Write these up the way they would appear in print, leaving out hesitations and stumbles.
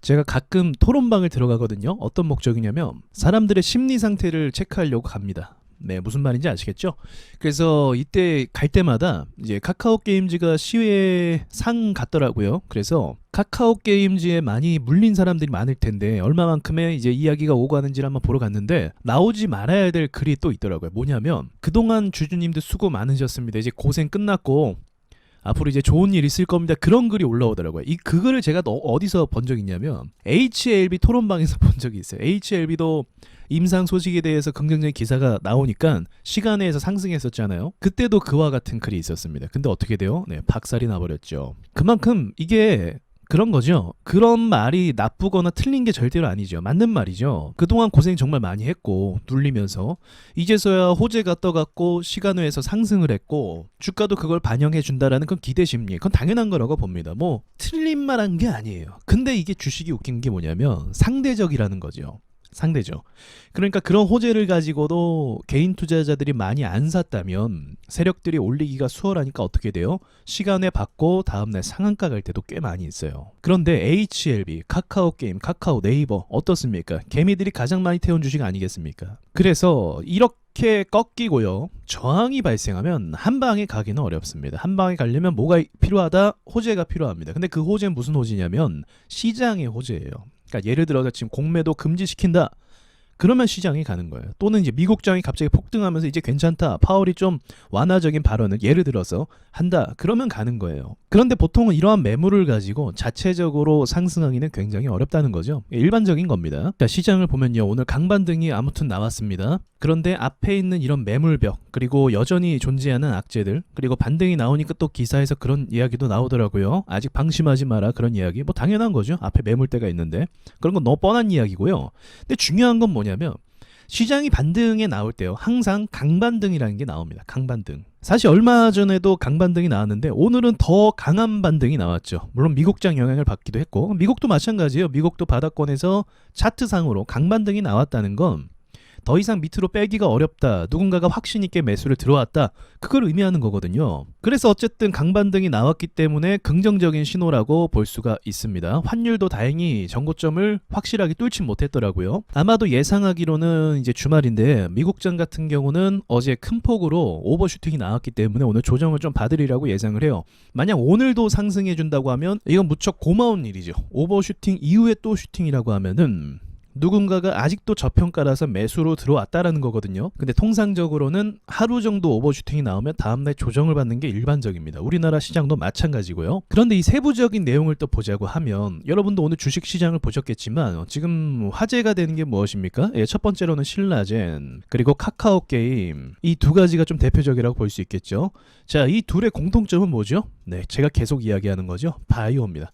제가 가끔 토론방을 들어가거든요. 어떤 목적이냐면 사람들의 심리 상태를 체크하려고 갑니다. 네, 무슨 말인지 아시겠죠? 그래서 이때 갈 때마다 이제 카카오 게임즈가 시외 상 갔더라고요. 그래서 카카오 게임즈에 많이 물린 사람들이 많을 텐데 얼마만큼의 이제 이야기가 오고 가는지를 한번 보러 갔는데 나오지 말아야 될 글이 또 있더라고요. 뭐냐면 그동안 주주님들 수고 많으셨습니다. 이제 고생 끝났고 앞으로 이제 좋은 일 있을 겁니다. 그런 글이 올라오더라고요. 이 그거를 제가 어디서 본 적이 있냐면 HLB 토론방에서 본 적이 있어요. HLB도 임상 소식에 대해서 긍정적인 기사가 나오니까 시간에서 상승했었잖아요. 그때도 그와 같은 글이 있었습니다. 근데 어떻게 돼요? 네, 박살이 나버렸죠. 그만큼 이게 그런 거죠. 그런 말이 나쁘거나 틀린 게 절대로 아니죠. 맞는 말이죠. 그동안 고생 정말 많이 했고 눌리면서 이제서야 호재가 떠갖고 시간외에서 상승을 했고 주가도 그걸 반영해 준다라는 그런 기대 심리, 그건 당연한 거라고 봅니다. 뭐 틀린 말 한 게 아니에요. 근데 이게 주식이 웃긴 게 뭐냐면 상대적이라는 거죠. 상대죠. 그러니까 그런 호재를 가지고도 개인 투자자들이 많이 안 샀다면 세력들이 올리기가 수월하니까 어떻게 돼요? 시간에 받고 다음날 상한가 갈 때도 꽤 많이 있어요. 그런데 HLB, 카카오게임, 카카오 네이버 어떻습니까? 개미들이 가장 많이 태운 주식 아니겠습니까? 그래서 이렇게 꺾이고요. 저항이 발생하면 한 방에 가기는 어렵습니다. 한 방에 가려면 뭐가 필요하다? 호재가 필요합니다. 근데 그 호재는 무슨 호재냐면 시장의 호재예요. 그러니까 예를 들어서 지금 공매도 금지시킨다. 그러면 시장이 가는 거예요. 또는 이제 미국장이 갑자기 폭등하면서 이제 괜찮다. 파월이 좀 완화적인 발언을 예를 들어서 한다. 그러면 가는 거예요. 그런데 보통은 이러한 매물을 가지고 자체적으로 상승하기는 굉장히 어렵다는 거죠. 일반적인 겁니다. 그러니까 시장을 보면요. 오늘 강반등이 아무튼 나왔습니다. 그런데 앞에 있는 이런 매물벽 그리고 여전히 존재하는 악재들 그리고 반등이 나오니까 또 기사에서 그런 이야기도 나오더라고요. 아직 방심하지 마라 그런 이야기. 뭐 당연한 거죠. 앞에 매물대가 있는데 그런 건 너무 뻔한 이야기고요. 근데 중요한 건 뭐냐면 시장이 반등에 나올 때요. 항상 강반등이라는 게 나옵니다. 강반등. 사실 얼마 전에도 강반등이 나왔는데 오늘은 더 강한 반등이 나왔죠. 물론 미국장 영향을 받기도 했고 미국도 마찬가지예요. 미국도 바닥권에서 차트상으로 강반등이 나왔다는 건 더 이상 밑으로 빼기가 어렵다. 누군가가 확신 있게 매수를 들어왔다. 그걸 의미하는 거거든요. 그래서 어쨌든 강반등이 나왔기 때문에 긍정적인 신호라고 볼 수가 있습니다. 환율도 다행히 전고점을 확실하게 뚫지 못했더라고요. 아마도 예상하기로는 이제 주말인데 미국장 같은 경우는 어제 큰 폭으로 오버슈팅이 나왔기 때문에 오늘 조정을 좀 받으리라고 예상을 해요. 만약 오늘도 상승해 준다고 하면 이건 무척 고마운 일이죠. 오버슈팅 이후에 또 슈팅이라고 하면은 누군가가 아직도 저평가라서 매수로 들어왔다라는 거거든요. 근데 통상적으로는 하루 정도 오버슈팅이 나오면 다음날 조정을 받는 게 일반적입니다. 우리나라 시장도 마찬가지고요. 그런데 이 세부적인 내용을 또 보자고 하면 여러분도 오늘 주식시장을 보셨겠지만 지금 화제가 되는 게 무엇입니까? 예, 첫 번째로는 신라젠 그리고 카카오게임 이 두 가지가 좀 대표적이라고 볼 수 있겠죠. 자, 이 둘의 공통점은 뭐죠? 네, 제가 계속 이야기하는 거죠. 바이오입니다.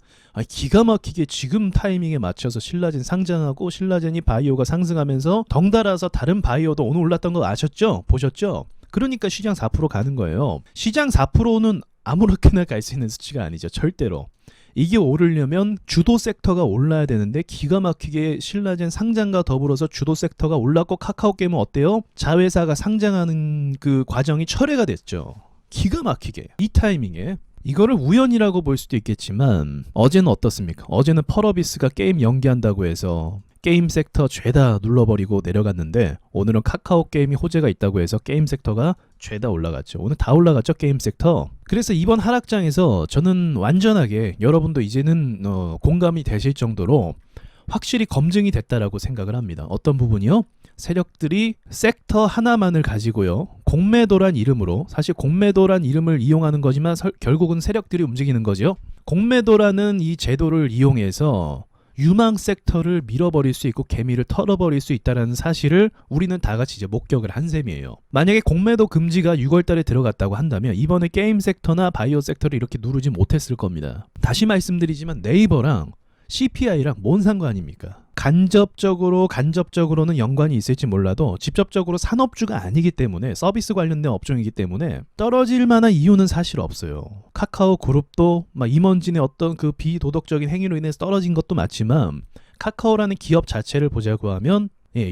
기가 막히게 지금 타이밍에 맞춰서 신라젠 상장하고 신라젠이 바이오가 상승하면서 덩달아서 다른 바이오도 오늘 올랐던 거 아셨죠? 보셨죠? 그러니까 시장 4% 가는 거예요. 시장 4%는 아무렇게나 갈 수 있는 수치가 아니죠. 절대로. 이게 오르려면 주도 섹터가 올라야 되는데 기가 막히게 신라젠 상장과 더불어서 주도 섹터가 올랐고 카카오게임은 어때요? 자회사가 상장하는 그 과정이 철회가 됐죠. 기가 막히게 이 타이밍에 이거를 우연이라고 볼 수도 있겠지만 어제는 어떻습니까? 어제는 펄어비스가 게임 연기한다고 해서 게임 섹터 죄다 눌러버리고 내려갔는데 오늘은 카카오 게임이 호재가 있다고 해서 게임 섹터가 죄다 올라갔죠. 오늘 다 올라갔죠. 게임 섹터. 그래서 이번 하락장에서 저는 완전하게 여러분도 이제는 공감이 되실 정도로 확실히 검증이 됐다라고 생각을 합니다. 어떤 부분이요? 세력들이 섹터 하나만을 가지고요. 공매도란 이름으로 사실 공매도란 이름을 이용하는 거지만 결국은 세력들이 움직이는 거죠. 공매도라는 이 제도를 이용해서 유망 섹터를 밀어버릴 수 있고 개미를 털어버릴 수 있다는 사실을 우리는 다 같이 이제 목격을 한 셈이에요. 만약에 공매도 금지가 6월 달에 들어갔다고 한다면 이번에 게임 섹터나 바이오 섹터를 이렇게 누르지 못했을 겁니다. 다시 말씀드리지만 네이버랑 CPI랑 뭔 상관입니까? 간접적으로는 연관이 있을지 몰라도 직접적으로 산업주가 아니기 때문에 서비스 관련된 업종이기 때문에 떨어질 만한 이유는 사실 없어요. 카카오 그룹도 임원진의 어떤 그 비도덕적인 행위로 인해서 떨어진 것도 맞지만 카카오라는 기업 자체를 보자고 하면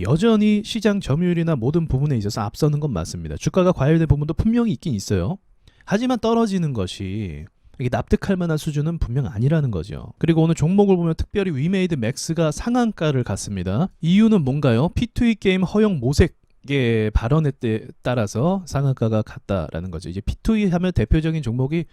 여전히 시장 점유율이나 모든 부분에 있어서 앞서는 건 맞습니다. 주가가 과열된 부분도 분명히 있긴 있어요. 하지만 떨어지는 것이 이게 납득할 만한 수준은 분명 아니라는 거죠. 그리고 오늘 종목을 보면 특별히 위메이드 맥스가 상한가를 갔습니다. 이유는 뭔가요? P2E 게임 허용 모색 의 발언에 따라서 상한가가 갔다라는 거죠. 이제 P2E 하면 대표적인 종목이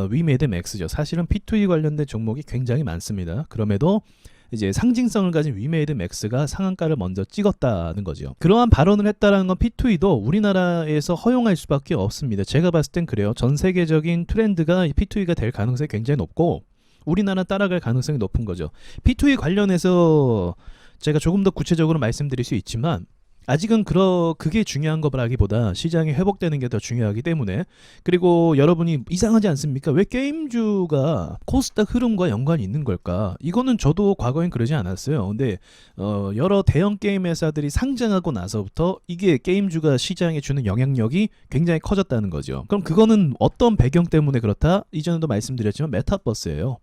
위메이드 맥스죠. 사실은 P2E 관련된 종목이 굉장히 많습니다. 그럼에도 이제 상징성을 가진 위메이드 맥스가 상한가를 먼저 찍었다는 거죠. 그러한 발언을 했다는 건 P2E도 우리나라에서 허용할 수밖에 없습니다. 제가 봤을 땐 그래요. 전 세계적인 트렌드가 P2E가 될 가능성이 굉장히 높고 우리나라 따라갈 가능성이 높은 거죠. P2E 관련해서 제가 조금 더 구체적으로 말씀드릴 수 있지만 아직은 그게 중요한 거라기보다 시장이 회복되는 게 더 중요하기 때문에. 그리고 여러분이 이상하지 않습니까? 왜 게임주가 코스닥 흐름과 연관이 있는 걸까? 이거는 저도 과거엔 그러지 않았어요. 근데 여러 대형 게임 회사들이 상장하고 나서부터 이게 게임주가 시장에 주는 영향력이 굉장히 커졌다는 거죠. 그럼 그거는 어떤 배경 때문에 그렇다? 이전에도 말씀드렸지만 메타버스예요.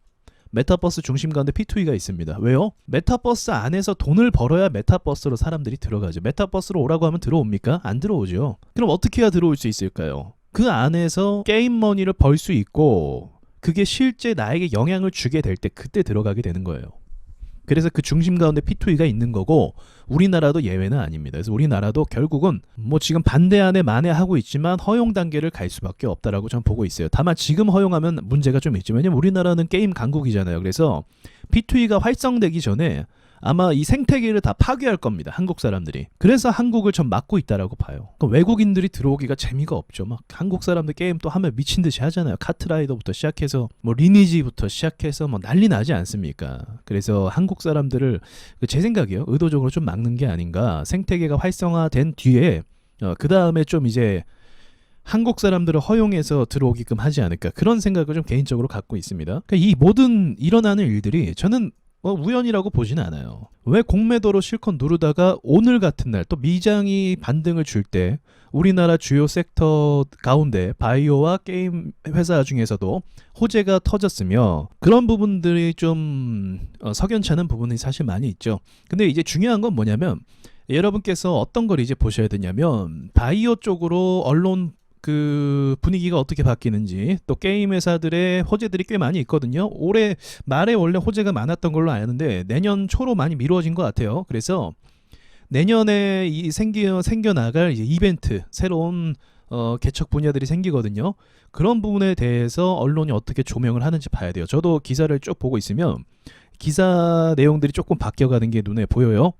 메타버스 중심 가운데 P2E가 있습니다. 왜요? 메타버스 안에서 돈을 벌어야 메타버스로 사람들이 들어가죠. 메타버스로 오라고 하면 들어옵니까? 안 들어오죠. 그럼 어떻게 해야 들어올 수 있을까요? 그 안에서 게임 머니를 벌 수 있고 그게 실제 나에게 영향을 주게 될 때 그때 들어가게 되는 거예요. 그래서 그 중심 가운데 P2E가 있는 거고 우리나라도 예외는 아닙니다. 그래서 우리나라도 결국은 뭐 지금 반대 안에 만회하고 있지만 허용 단계를 갈 수밖에 없다라고 저는 보고 있어요. 다만 지금 허용하면 문제가 좀 있지만 왜냐면 우리나라는 게임 강국이잖아요. 그래서 P2E가 활성되기 전에 아마 이 생태계를 다 파괴할 겁니다. 한국 사람들이. 그래서 한국을 좀 막고 있다라고 봐요. 그러니까 외국인들이 들어오기가 재미가 없죠. 막 한국 사람들 게임 또 하면 미친 듯이 하잖아요. 카트라이더부터 시작해서 뭐 리니지부터 시작해서 뭐 난리 나지 않습니까? 그래서 한국 사람들을 제 생각이요. 의도적으로 좀 막는 게 아닌가. 생태계가 활성화된 뒤에 그 다음에 좀 이제 한국 사람들을 허용해서 들어오게끔 하지 않을까. 그런 생각을 좀 개인적으로 갖고 있습니다. 그러니까 이 모든 일어나는 일들이 저는 우연이라고 보지는 않아요. 왜 공매도로 실컷 누르다가 오늘 같은 날 또 미장이 반등을 줄 때 우리나라 주요 섹터 가운데 바이오와 게임 회사 중에서도 호재가 터졌으며 그런 부분들이 좀 석연찮은 부분이 사실 많이 있죠. 근데 이제 중요한 건 뭐냐면 여러분께서 어떤 걸 이제 보셔야 되냐면 바이오 쪽으로 언론 그 분위기가 어떻게 바뀌는지 또 게임 회사들의 호재들이 꽤 많이 있거든요. 올해 말에 원래 호재가 많았던 걸로 아는데 내년 초로 많이 미뤄진 것 같아요. 그래서 내년에 생겨나갈 이제 이벤트 새로운 개척 분야들이 생기거든요. 그런 부분에 대해서 언론이 어떻게 조명을 하는지 봐야 돼요. 저도 기사를 쭉 보고 있으면 기사 내용들이 조금 바뀌어가는 게 눈에 보여요.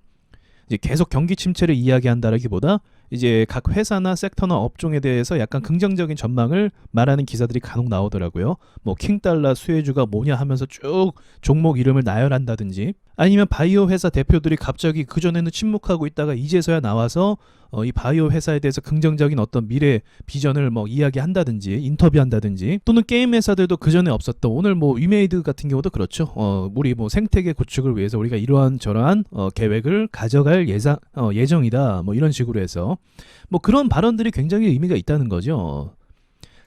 이제 계속 경기 침체를 이야기한다라기보다 이제 각 회사나 섹터나 업종에 대해서 약간 긍정적인 전망을 말하는 기사들이 간혹 나오더라고요. 뭐 킹달러 수혜주가 뭐냐 하면서 쭉 종목 이름을 나열한다든지 아니면 바이오 회사 대표들이 갑자기 그전에는 침묵하고 있다가 이제서야 나와서 이 바이오 회사에 대해서 긍정적인 어떤 미래 비전을 뭐 이야기한다든지 인터뷰한다든지 또는 게임 회사들도 그전에 없었던 오늘 뭐 위메이드 같은 경우도 그렇죠. 우리 뭐 생태계 구축을 위해서 우리가 이러한 저러한 계획을 가져갈 예정이다. 뭐 이런 식으로 해서 뭐 그런 발언들이 굉장히 의미가 있다는 거죠.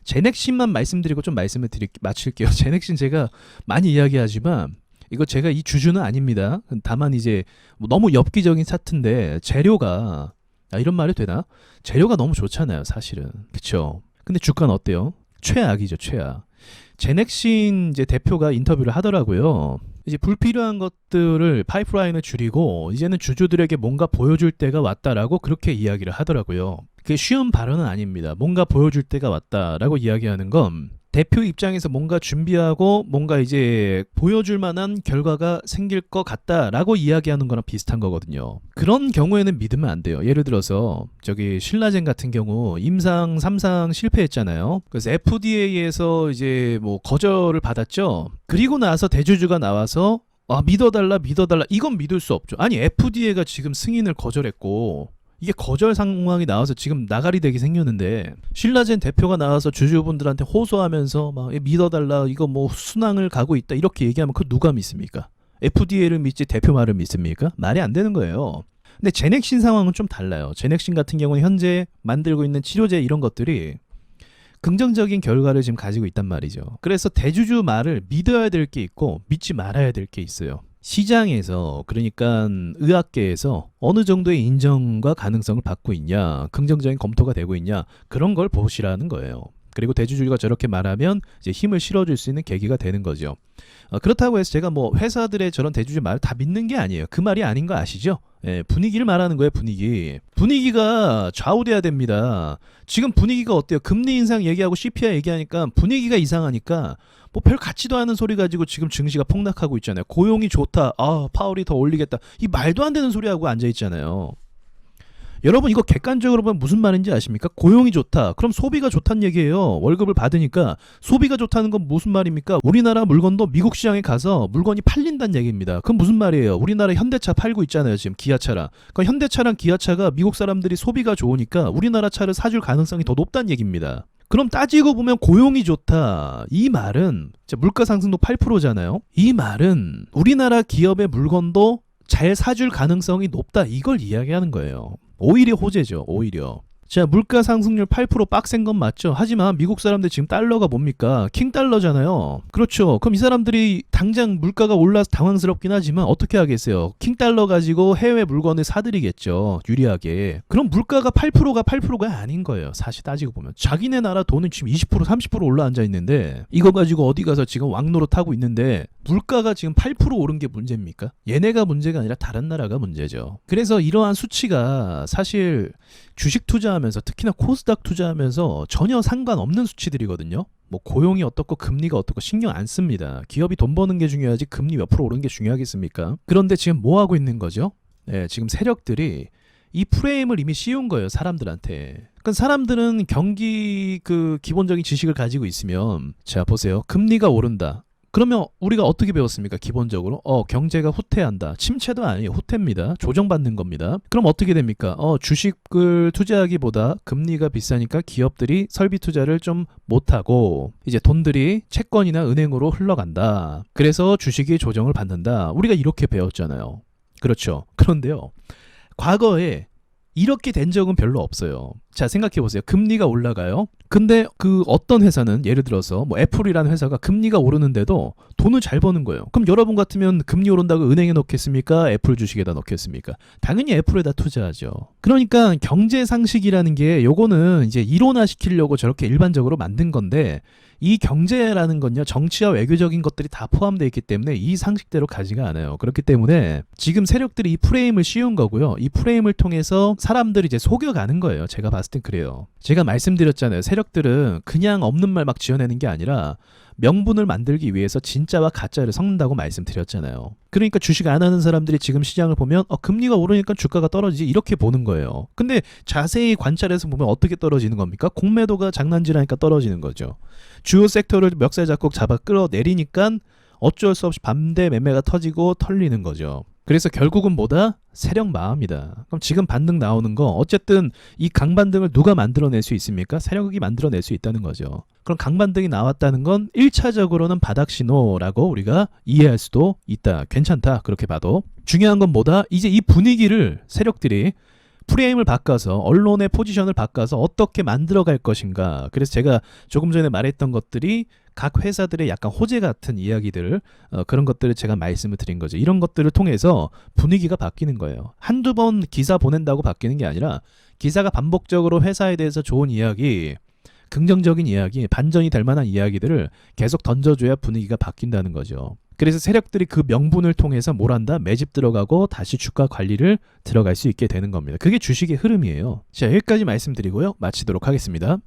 제넥신만 말씀드리고 좀 마칠게요. 제넥신 제가 많이 이야기하지만 이거 제가 이 주주는 아닙니다. 다만 이제 뭐 너무 엽기적인 차트인데 재료가 이런 말이 되나? 재료가 너무 좋잖아요, 사실은. 그쵸? 근데 주가는 어때요? 최악이죠, 최악. 제넥신 이제 대표가 인터뷰를 하더라고요. 이제 불필요한 것들을 파이프라인을 줄이고 이제는 주주들에게 뭔가 보여줄 때가 왔다라고 그렇게 이야기를 하더라고요. 그게 쉬운 발언은 아닙니다. 뭔가 보여줄 때가 왔다라고 이야기하는 건 대표 입장에서 뭔가 준비하고 뭔가 이제 보여줄 만한 결과가 생길 것 같다라고 이야기하는 거랑 비슷한 거거든요. 그런 경우에는 믿으면 안 돼요. 예를 들어서 저기 신라젠 같은 경우 임상 3상 실패했잖아요. 그래서 FDA에서 이제 뭐 거절을 받았죠. 그리고 나서 대주주가 나와서 믿어달라 이건 믿을 수 없죠. 아니 FDA가 지금 승인을 거절했고 이게 거절 상황이 나와서 지금 나가리 되게 생겼는데 신라젠 대표가 나와서 주주분들한테 호소하면서 막 믿어달라 이거 뭐 순항을 가고 있다 이렇게 얘기하면 그거 누가 믿습니까? FDA를 믿지 대표 말을 믿습니까? 말이 안 되는 거예요. 근데 제넥신 상황은 좀 달라요. 제넥신 같은 경우는 현재 만들고 있는 치료제 이런 것들이 긍정적인 결과를 지금 가지고 있단 말이죠. 그래서 대주주 말을 믿어야 될 게 있고 믿지 말아야 될 게 있어요. 시장에서 그러니까 의학계에서 어느 정도의 인정과 가능성을 받고 있냐 긍정적인 검토가 되고 있냐 그런 걸 보시라는 거예요. 그리고 대주주가 저렇게 말하면 이제 힘을 실어줄 수 있는 계기가 되는 거죠. 그렇다고 해서 제가 뭐 회사들의 저런 대주주 말을 다 믿는 게 아니에요. 그 말이 아닌 거 아시죠? 예, 분위기를 말하는 거예요. 분위기가 좌우돼야 됩니다. 지금 분위기가 어때요? 금리 인상 얘기하고 CPI 얘기하니까 분위기가 이상하니까 뭐 별 같지도 않은 소리 가지고 지금 증시가 폭락하고 있잖아요. 고용이 좋다. 파월이 더 올리겠다. 이 말도 안 되는 소리하고 앉아 있잖아요. 여러분 이거 객관적으로 보면 무슨 말인지 아십니까? 고용이 좋다. 그럼 소비가 좋다는 얘기예요. 월급을 받으니까 소비가 좋다는 건 무슨 말입니까? 우리나라 물건도 미국 시장에 가서 물건이 팔린다는 얘기입니다. 그럼 무슨 말이에요? 우리나라 현대차 팔고 있잖아요. 지금 기아차랑. 그러니까 현대차랑 기아차가 미국 사람들이 소비가 좋으니까 우리나라 차를 사줄 가능성이 더 높다는 얘기입니다. 그럼 따지고 보면 고용이 좋다. 이 말은 물가 상승도 8%잖아요. 이 말은 우리나라 기업의 물건도 잘 사줄 가능성이 높다. 이걸 이야기하는 거예요. 오히려 호재죠. 오히려. 자, 물가 상승률 8% 빡센 건 맞죠. 하지만 미국 사람들 지금 달러가 뭡니까? 킹달러잖아요. 그렇죠. 그럼 이 사람들이 당장 물가가 올라서 당황스럽긴 하지만 어떻게 하겠어요? 킹달러 가지고 해외 물건을 사들이겠죠. 유리하게. 그럼 물가가 8%가 아닌 거예요. 사실 따지고 보면. 자기네 나라 돈은 지금 20% 30% 올라앉아 있는데 이거 가지고 어디 가서 지금 왕노릇 하고 있는데 물가가 지금 8% 오른 게 문제입니까? 얘네가 문제가 아니라 다른 나라가 문제죠. 그래서 이러한 수치가 사실 주식 투자하면서 특히나 코스닥 투자하면서 전혀 상관없는 수치들이거든요. 뭐 고용이 어떻고 금리가 어떻고 신경 안 씁니다. 기업이 돈 버는 게 중요하지 금리 몇 프로 오른 게 중요하겠습니까? 그런데 지금 뭐 하고 있는 거죠? 네, 지금 세력들이 이 프레임을 이미 씌운 거예요. 사람들한테. 그러니까 사람들은 경기 그 기본적인 지식을 가지고 있으면 자 보세요. 금리가 오른다. 그러면 우리가 어떻게 배웠습니까? 기본적으로 경제가 후퇴한다. 침체도 아니에요. 후퇴입니다. 조정받는 겁니다. 그럼 어떻게 됩니까? 주식을 투자하기보다 금리가 비싸니까 기업들이 설비 투자를 좀 못하고 이제 돈들이 채권이나 은행으로 흘러간다. 그래서 주식이 조정을 받는다. 우리가 이렇게 배웠잖아요. 그렇죠. 그런데요. 과거에 이렇게 된 적은 별로 없어요. 자, 생각해보세요. 금리가 올라가요. 근데 그 어떤 회사는 예를 들어서 뭐 애플이라는 회사가 금리가 오르는데도 돈을 잘 버는 거예요. 그럼 여러분 같으면 금리 오른다고 은행에 넣겠습니까? 애플 주식에다 넣겠습니까? 당연히 애플에다 투자하죠. 그러니까 경제 상식이라는 게 요거는 이제 이론화시키려고 저렇게 일반적으로 만든 건데 이 경제라는 건요 정치와 외교적인 것들이 다 포함되어 있기 때문에 이 상식대로 가지가 않아요. 그렇기 때문에 지금 세력들이 이 프레임을 씌운 거고요. 이 프레임을 통해서 사람들이 이제 속여가는 거예요. 제가 봤을 땐 그래요. 제가 말씀드렸잖아요. 세력들은 그냥 없는 말 막 지어내는 게 아니라 명분을 만들기 위해서 진짜와 가짜를 섞는다고 말씀드렸잖아요. 그러니까 주식 안 하는 사람들이 지금 시장을 보면 금리가 오르니까 주가가 떨어지지 이렇게 보는 거예요. 근데 자세히 관찰해서 보면 어떻게 떨어지는 겁니까? 공매도가 장난질하니까 떨어지는 거죠. 주요 섹터를 멱살 잡고 잡아 끌어내리니까 어쩔 수 없이 반대 매매가 터지고 털리는 거죠. 그래서 결국은 뭐다? 세력 마음이다. 그럼 지금 반등 나오는 거 어쨌든 이 강반등을 누가 만들어낼 수 있습니까? 세력이 만들어낼 수 있다는 거죠. 그럼 강반등이 나왔다는 건 1차적으로는 바닥 신호라고 우리가 이해할 수도 있다. 괜찮다. 그렇게 봐도. 중요한 건 뭐다? 이제 이 분위기를 세력들이 프레임을 바꿔서 언론의 포지션을 바꿔서 어떻게 만들어갈 것인가. 그래서 제가 조금 전에 말했던 것들이 각 회사들의 약간 호재 같은 이야기들 그런 것들을 제가 말씀을 드린 거죠. 이런 것들을 통해서 분위기가 바뀌는 거예요. 한두 번 기사 보낸다고 바뀌는 게 아니라 기사가 반복적으로 회사에 대해서 좋은 이야기 긍정적인 이야기, 반전이 될 만한 이야기들을 계속 던져줘야 분위기가 바뀐다는 거죠. 그래서 세력들이 그 명분을 통해서 뭘 한다? 매집 들어가고 다시 주가 관리를 들어갈 수 있게 되는 겁니다. 그게 주식의 흐름이에요. 자, 여기까지 말씀드리고요. 마치도록 하겠습니다.